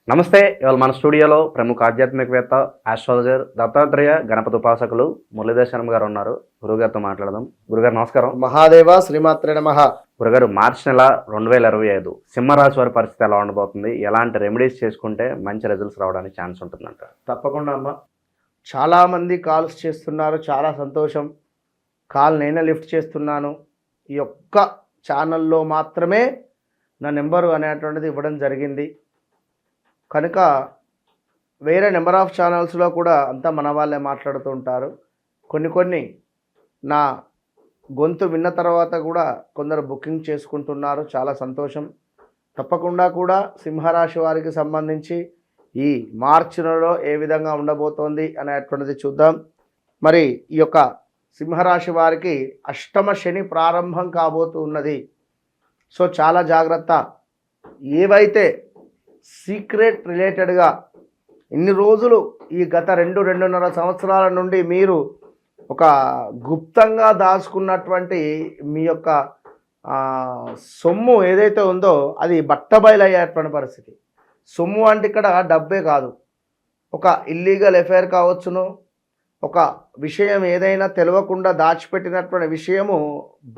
నమస్తే. ఇవాళ మన స్టూడియోలో ప్రముఖ ఆధ్యాత్మికవేత్త, ఆస్ట్రాలజర్, దత్తాత్రేయ గణపతి ఉపాసకులు మురళీధర్ శర్మ గారు ఉన్నారు. గురుగారితో మాట్లాడదాం. గురుగారు నమస్కారం. మహాదేవ శ్రీమాత్రే నమః. గురుగారు, మార్చి నెల 2025 సింహరాశి వారి పరిస్థితి ఎలా ఉండబోతుంది? ఎలాంటి రెమెడీస్ చేసుకుంటే మంచి రిజల్ట్స్ రావడానికి ఛాన్స్ ఉంటుందంట? తప్పకుండా అమ్మ. చాలామంది కాల్స్ చేస్తున్నారు, చాలా సంతోషం. కాల్ నేనే లిఫ్ట్ చేస్తున్నాను. ఈ ఒక్క ఛానల్లో మాత్రమే నా నెంబరు అనేటువంటిది ఇవ్వడం జరిగింది. కనుక వేరే నెంబర్ ఆఫ్ ఛానల్స్లో కూడా అంతా మన వాళ్ళే మాట్లాడుతూ ఉంటారు. కొన్ని నా గొంతు విన్న తర్వాత కూడా కొందరు బుకింగ్ చేసుకుంటున్నారు. చాలా సంతోషం. తప్పకుండా కూడా సింహరాశి వారికి సంబంధించి ఈ మార్చి నెలలో ఏ విధంగా ఉండబోతోంది అనేటువంటిది చూద్దాం. మరి ఈ యొక్క సింహరాశి వారికి అష్టమ శని ప్రారంభం కాబోతూ ఉన్నది. సో చాలా జాగ్రత్త. ఏవైతే సీక్రెట్ రిలేటెడ్గా ఇన్ని రోజులు ఈ గత 2-2.5 సంవత్సరాల నుండి మీరు ఒక గుప్తంగా దాచుకున్నటువంటి మీ యొక్క సొమ్ము ఏదైతే ఉందో అది బట్టబయలయ్యేటువంటి పరిస్థితి. సొమ్ము అంటే ఇక్కడ డబ్బే కాదు, ఒక ఇల్లీగల్ ఎఫైర్ కావచ్చును, ఒక విషయం ఏదైనా తెలియకుండా దాచిపెట్టినటువంటి విషయము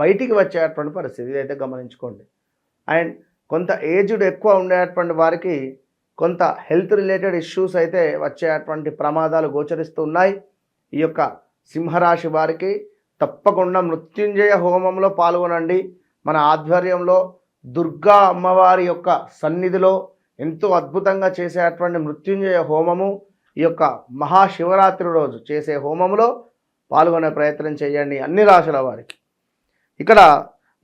బయటికి వచ్చేటువంటి పరిస్థితి. ఇదైతే గమనించుకోండి. అండ్ కొంత ఏజ్డ్ ఎక్కువ ఉండేటువంటి వారికి కొంత హెల్త్ రిలేటెడ్ ఇష్యూస్ అయితే వచ్చేటువంటి ప్రమాదాలు గోచరిస్తున్నాయి. ఈ యొక్క సింహరాశి వారికి తప్పకుండా మృత్యుంజయ హోమంలో పాల్గొనండి. మన ఆధ్వర్యంలో దుర్గా అమ్మవారి యొక్క సన్నిధిలో ఎంతో అద్భుతంగా చేసేటువంటి మృత్యుంజయ హోమము, ఈ యొక్క మహాశివరాత్రి రోజు చేసే హోమంలో పాల్గొనే ప్రయత్నం చేయండి అన్ని రాశుల వారికి. ఇక్కడ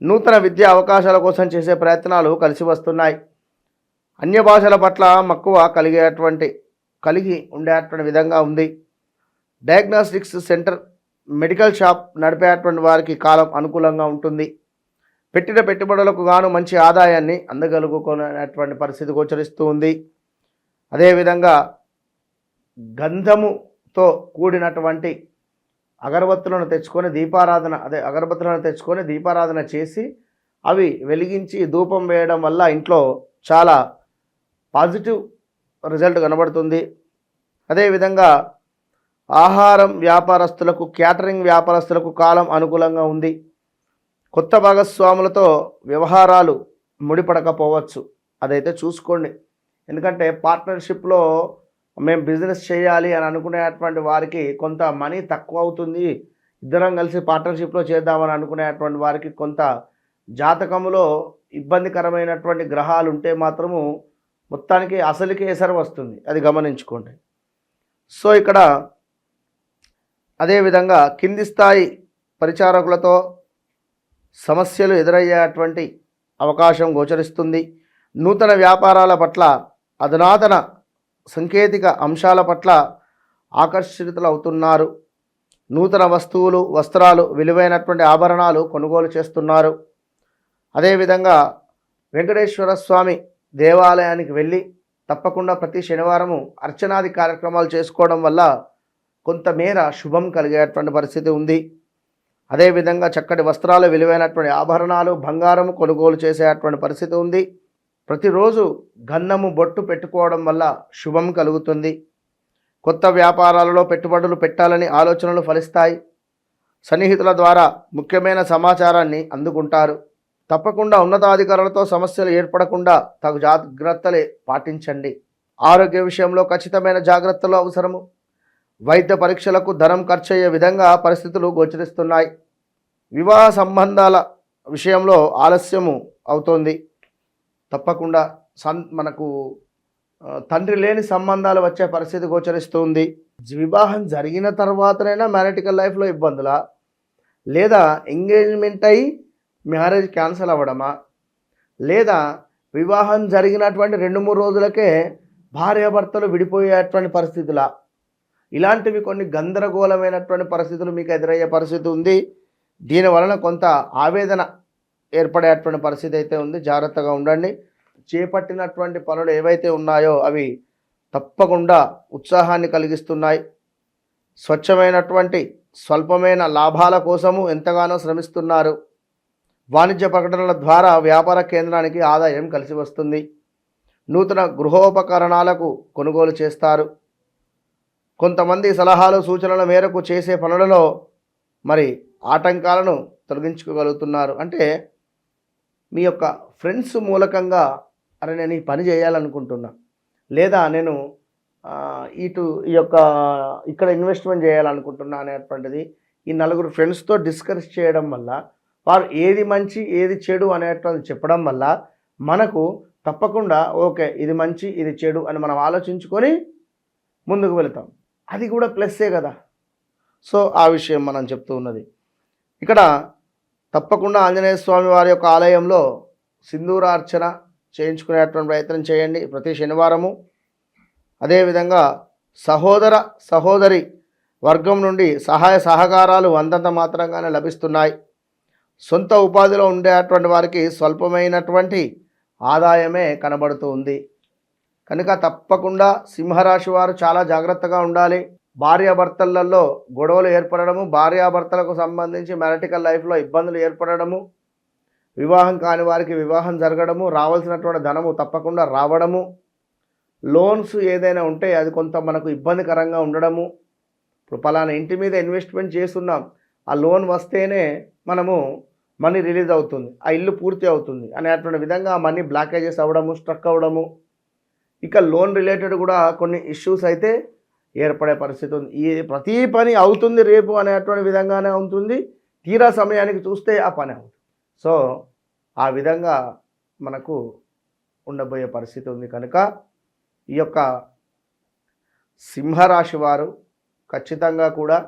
నూతన విద్యా అవకాశాల కోసం చేసే ప్రయత్నాలు కలిసి వస్తున్నాయి. అన్య భాషల పట్ల మక్కువ కలిగి ఉండేటువంటి విధంగా ఉంది. డయాగ్నోస్టిక్స్ సెంటర్, మెడికల్ షాప్ నడిపేటువంటి వారికి కాలం అనుకూలంగా ఉంటుంది. పెట్టిన పెట్టుబడులకు గాను మంచి ఆదాయాన్ని అందగలుగుకునేటువంటి పరిస్థితి గోచరిస్తూ ఉంది. అదేవిధంగా గంధముతో కూడినటువంటి అగరబత్తులను తెచ్చుకొని దీపారాధన చేసి అవి వెలిగించి ధూపం వేయడం వల్ల ఇంట్లో చాలా పాజిటివ్ రిజల్ట్ కనబడుతుంది. అదేవిధంగా ఆహారం వ్యాపారస్తులకు, క్యాటరింగ్ వ్యాపారస్తులకు కాలం అనుకూలంగా ఉంది. కొత్త భాగస్వాములతో వ్యవహారాలు ముడిపడకపోవచ్చు, అదైతే చూసుకోండి. ఎందుకంటే పార్ట్నర్షిప్లో మేము బిజినెస్ చేయాలి అని అనుకునేటువంటి వారికి కొంత మనీ తక్కువ అవుతుంది. ఇద్దరం కలిసి పార్ట్నర్షిప్లో చేద్దామని అనుకునేటువంటి వారికి కొంత జాతకములో ఇబ్బందికరమైనటువంటి గ్రహాలు ఉంటే మాత్రము మొత్తానికి అసలుకి ఎసరు వస్తుంది, అది గమనించుకోండి. సో ఇక్కడ అదేవిధంగా కింది స్థాయి పరిచారకులతో సమస్యలు ఎదురయ్యేటువంటి అవకాశం గోచరిస్తుంది. నూతన వ్యాపారాల పట్ల, అధునాతన సాంకేతిక అంశాల పట్ల ఆకర్షితులు అవుతున్నారు. నూతన వస్తువులు, వస్త్రాలు, విలువైనటువంటి ఆభరణాలు కొనుగోలు చేస్తున్నారు. అదేవిధంగా వెంకటేశ్వర స్వామి దేవాలయానికి వెళ్ళి తప్పకుండా ప్రతి శనివారము అర్చనాది కార్యక్రమాలు చేసుకోవడం వల్ల కొంతమేర శుభం కలిగేటువంటి పరిస్థితి ఉంది. అదేవిధంగా చక్కటి వస్త్రాలు, విలువైనటువంటి ఆభరణాలు, బంగారము కొనుగోలు చేసేటువంటి పరిస్థితి ఉంది. ప్రతిరోజు గంధము బొట్టు పెట్టుకోవడం వల్ల శుభం కలుగుతుంది. కొత్త వ్యాపారాలలో పెట్టుబడులు పెట్టాలని ఆలోచనలు ఫలిస్తాయి. సన్నిహితుల ద్వారా ముఖ్యమైన సమాచారాన్ని అందుకుంటారు. తప్పకుండా ఉన్నతాధికారులతో సమస్యలు ఏర్పడకుండా తగు జాగ్రత్తలే పాటించండి. ఆరోగ్య విషయంలో ఖచ్చితమైన జాగ్రత్తలు అవసరము. వైద్య పరీక్షలకు ధనం ఖర్చయ్యే విధంగా పరిస్థితులు గోచరిస్తున్నాయి. వివాహ సంబంధాల విషయంలో ఆలస్యము అవుతోంది. తప్పకుండా మనకు తండ్రి లేని సంబంధాలు వచ్చే పరిస్థితి గోచరిస్తుంది. వివాహం జరిగిన తర్వాతనైనా మ్యారిటికల్ లైఫ్లో ఇబ్బందులా, లేదా ఎంగేజ్మెంట్ అయ్యి మ్యారేజ్ క్యాన్సిల్ అవ్వడమా, లేదా వివాహం జరిగినటువంటి 2-3 రోజులకే భార్యాభర్తలు విడిపోయేటువంటి పరిస్థితులా, ఇలాంటివి కొన్ని గందరగోళమైనటువంటి పరిస్థితులు మీకు ఎదురయ్యే పరిస్థితి ఉంది. దీనివలన కొంత ఆవేదన ఏర్పడేటువంటి పరిస్థితి అయితే ఉంది. జాగ్రత్తగా ఉండండి. చేపట్టినటువంటి పనులు ఏవైతే ఉన్నాయో అవి తప్పకుండా ఉత్సాహాన్ని కలిగిస్తున్నాయి. స్వచ్ఛమైనటువంటి స్వల్పమైన లాభాల కోసము ఎంతగానో శ్రమిస్తున్నారు. వాణిజ్య ప్రకటనల ద్వారా వ్యాపార కేంద్రానికి ఆదాయం కలిసి వస్తుంది. నూతన గృహోపకరణాలకు కొనుగోలు చేస్తారు. కొంతమంది సలహాలు సూచనల మేరకు చేసే పనులలో మరి ఆటంకాలను తొలగించుకోగలుగుతున్నారు. అంటే మీ యొక్క ఫ్రెండ్స్ మూలకంగా అరే నేను ఈ పని చేయాలనుకుంటున్నా, లేదా నేను ఈ యొక్క ఇక్కడ ఇన్వెస్ట్మెంట్ చేయాలనుకుంటున్నా అనేటువంటిది ఈ నలుగురు ఫ్రెండ్స్తో డిస్కస్ చేయడం వల్ల, వారు ఏది మంచి ఏది చెడు అనేటువంటిది చెప్పడం వల్ల మనకు తప్పకుండా ఓకే ఇది మంచి ఇది చెడు అని మనం ఆలోచించుకొని ముందుకు వెళతాం. అది కూడా ప్లస్సే కదా. సో ఆ విషయం మనం చెప్తూ ఉన్నది. ఇక్కడ తప్పకుండా ఆంజనేయ స్వామి వారి యొక్క ఆలయంలో సింధూరార్చన చేయించుకునేటువంటి ప్రయత్నం చేయండి ప్రతి శనివారము. అదేవిధంగా సహోదరి వర్గం నుండి సహాయ సహకారాలు అంతంత మాత్రంగానే లభిస్తున్నాయి. సొంత ఉపాధిలో ఉండేటువంటి వారికి స్వల్పమైనటువంటి ఆదాయమే కనబడుతూ ఉంది. కనుక తప్పకుండా సింహరాశి వారు చాలా జాగ్రత్తగా ఉండాలి. భార్యాభర్తలలో గొడవలు ఏర్పడము, భార్యాభర్తలకు సంబంధించి మ్యారిటికల్ లైఫ్లో ఇబ్బందులు ఏర్పడము, వివాహం కాని వారికి వివాహం జరగడము, రావాల్సినటువంటి ధనము తప్పకుండా రావడము, లోన్స్ ఏదైనా ఉంటే అది కొంత మనకు ఇబ్బందికరంగా ఉండడము. ఇప్పుడు పలానా ఇంటి మీద ఇన్వెస్ట్మెంట్ చేస్తున్నాం, ఆ లోన్ వస్తేనే మనము మనీ రిలీజ్ అవుతుంది, ఆ ఇల్లు పూర్తి అవుతుంది అనేటువంటి విధంగా ఆ మనీ బ్లాకేజెస్ అవ్వడము, స్ట్రక్ అవ్వడము. ఇక లోన్ రిలేటెడ్ కూడా కొన్ని ఇష్యూస్ అయితే ఏర్పడే పరిస్థితి ఉంది. ఈ ప్రతి పని అవుతుంది రేపు అనేటువంటి విధంగానే ఉంటుంది, తీరా సమయానికి చూస్తే ఆ పని అవుతుంది. సో ఆ విధంగా మనకు ఉండబోయే పరిస్థితి ఉంది. కనుక ఈ యొక్క సింహరాశి వారు ఖచ్చితంగా కూడా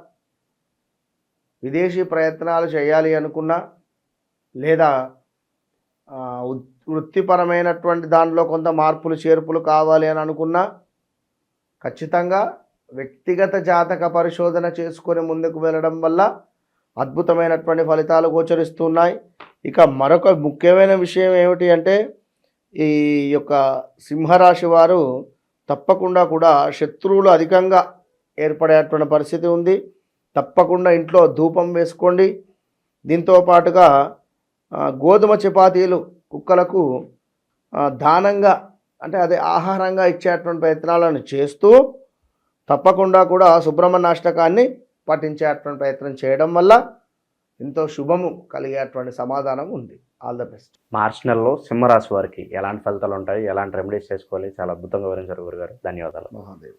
విదేశీ ప్రయత్నాలు చేయాలి అనుకున్నా, లేదా వృత్తిపరమైనటువంటి దానిలో కొంత మార్పులు చేర్పులు కావాలి అని అనుకున్నా, ఖచ్చితంగా వ్యక్తిగత జాతక పరిశోధన చేసుకొని ముందుకు వెళ్ళడం వల్ల అద్భుతమైనటువంటి ఫలితాలు గోచరిస్తున్నాయి. ఇక మరొక ముఖ్యమైన విషయం ఏమిటి అంటే, ఈ యొక్క సింహరాశి వారు తప్పకుండా కూడా శత్రువులు అధికంగా ఏర్పడేటువంటి పరిస్థితి ఉంది. తప్పకుండా ఇంట్లో ధూపం వేసుకోండి. దీంతో పాటుగా గోధుమ చపాతీలు కుక్కలకు దానంగా, అంటే అదే ఆహారంగా ఇచ్చేటువంటి ప్రయత్నాలను చేస్తూ తప్పకుండా కూడా సుబ్రహ్మణ్య అష్టకాన్ని పఠించేటువంటి ప్రయత్నం చేయడం వల్ల ఎంతో శుభము కలిగేటువంటి సమాధానం ఉంది. All the best. మార్చి నెలలో సింహరాశి వారికి ఎలాంటి ఫలితాలు ఉంటాయి, ఎలాంటి రెమెడీస్ చేసుకోవాలి, చాలా అద్భుతంగా వివరించారు గురుగారు. ధన్యవాదాలు. మహాదేవ్.